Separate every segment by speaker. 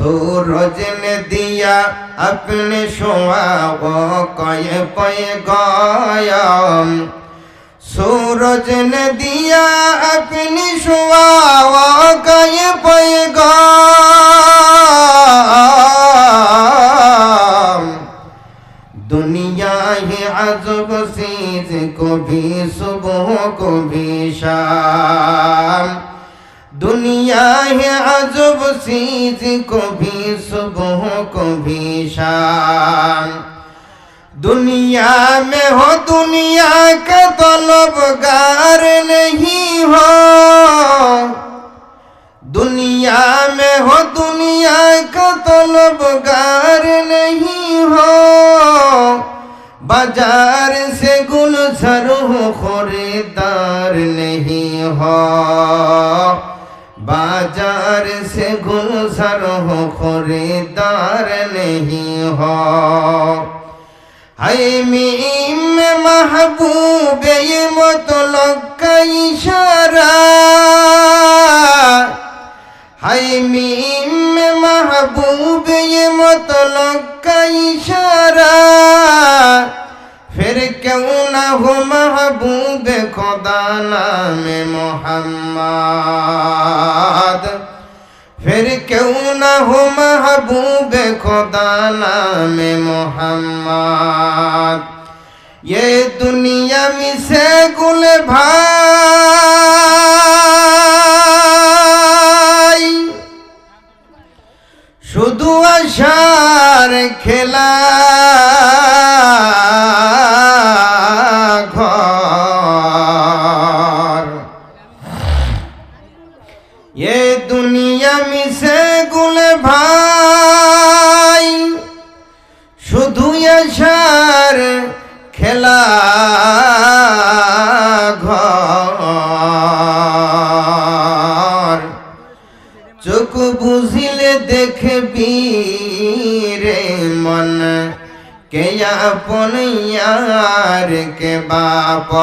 Speaker 1: सूरज ने दिया अपने शुआओं को ये पैगाम सूरज ने दिया अपनी शुआओं का ये पैगाम दुनिया ही अजब चीज को भी सुबह को भी शाम दुनिया है अजब चीज को भी सुबह को भी शाम दुनिया में हो दुनिया का तलबगार नहीं हो दुनिया में हो दुनिया का तलबगार नहीं हो बाजार से गुलजार हो खरीदार नहीं हो बाजार से गुलजार हो खरीदार नहीं हो हाय मीम महबूब ये मतलब का इशारा हाय मीम महबूब ये मतलब का इशारा फिर क्यों ना हो महबूब खुदा नाम मोहम्मद फिर क्यों ना हो महबूब खुदा नाम मोहम्मद ये दुनिया में से गुल भाई शुधु आशार खेला ये दुनिया में से गुल भाई शुधु यशार खेला घर चोख बुझिले देखबी रे मन के अपन यार के बापर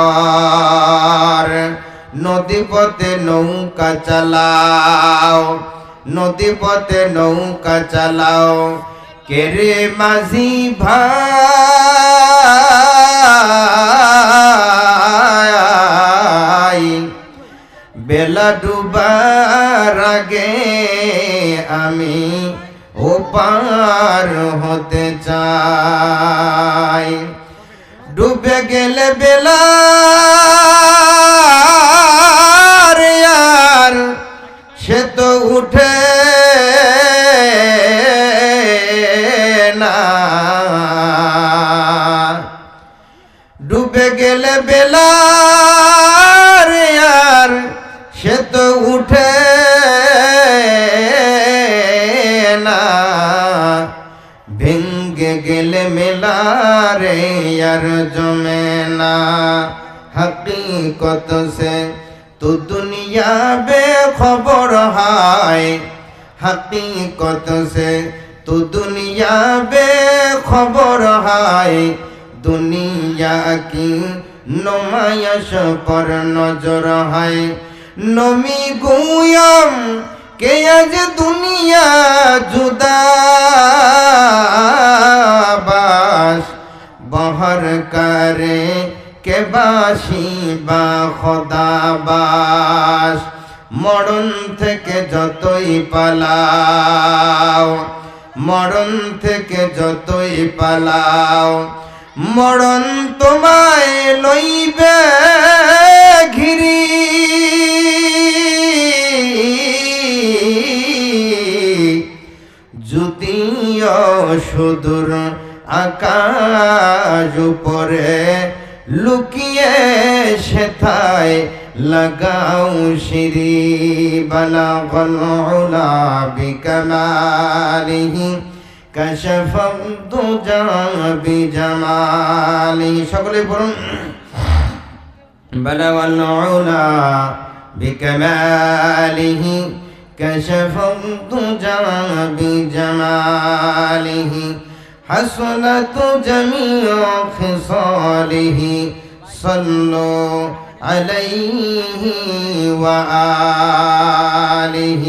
Speaker 1: नदी पथे नौका चलाओ नदी पथे नौका चलाओ केरे माझी भाई बेला डुবার আগে আমি ওপার হতে চাই ডুবে গেলে বেলা সে তো উঠে না ডুবে গেলে বেলার यार সে তো উঠে না ভেঙ্গে গেলে মেলারে यार জমে না हकीकत से तो दुनिया बेखबर है हकीकत से तो दुनिया बेखबर है दुनिया की नुमाइश पर नजर है नमी गुयम के आज दुनिया जुदा बास बहर करे के बासी बा খোদাবাস মরণ থেকে যতই পালাও মরণ থেকে যতই পালাও মরণ তোমায় লইবে ঘিরি যদিও সুদূর আকাশ উপরে লুকিয়ে সেথায় লাগাও সিঁড়ি বালাগল উলা বিকামালিহি কাশাফাদ দুজা বিজামালিহি সকলে পড়ুন বালাগল উলা বিকামালিহি কাশাফাদ দুজা বিজামালিহি حسنت جميع خصاله صلوا عليه وآله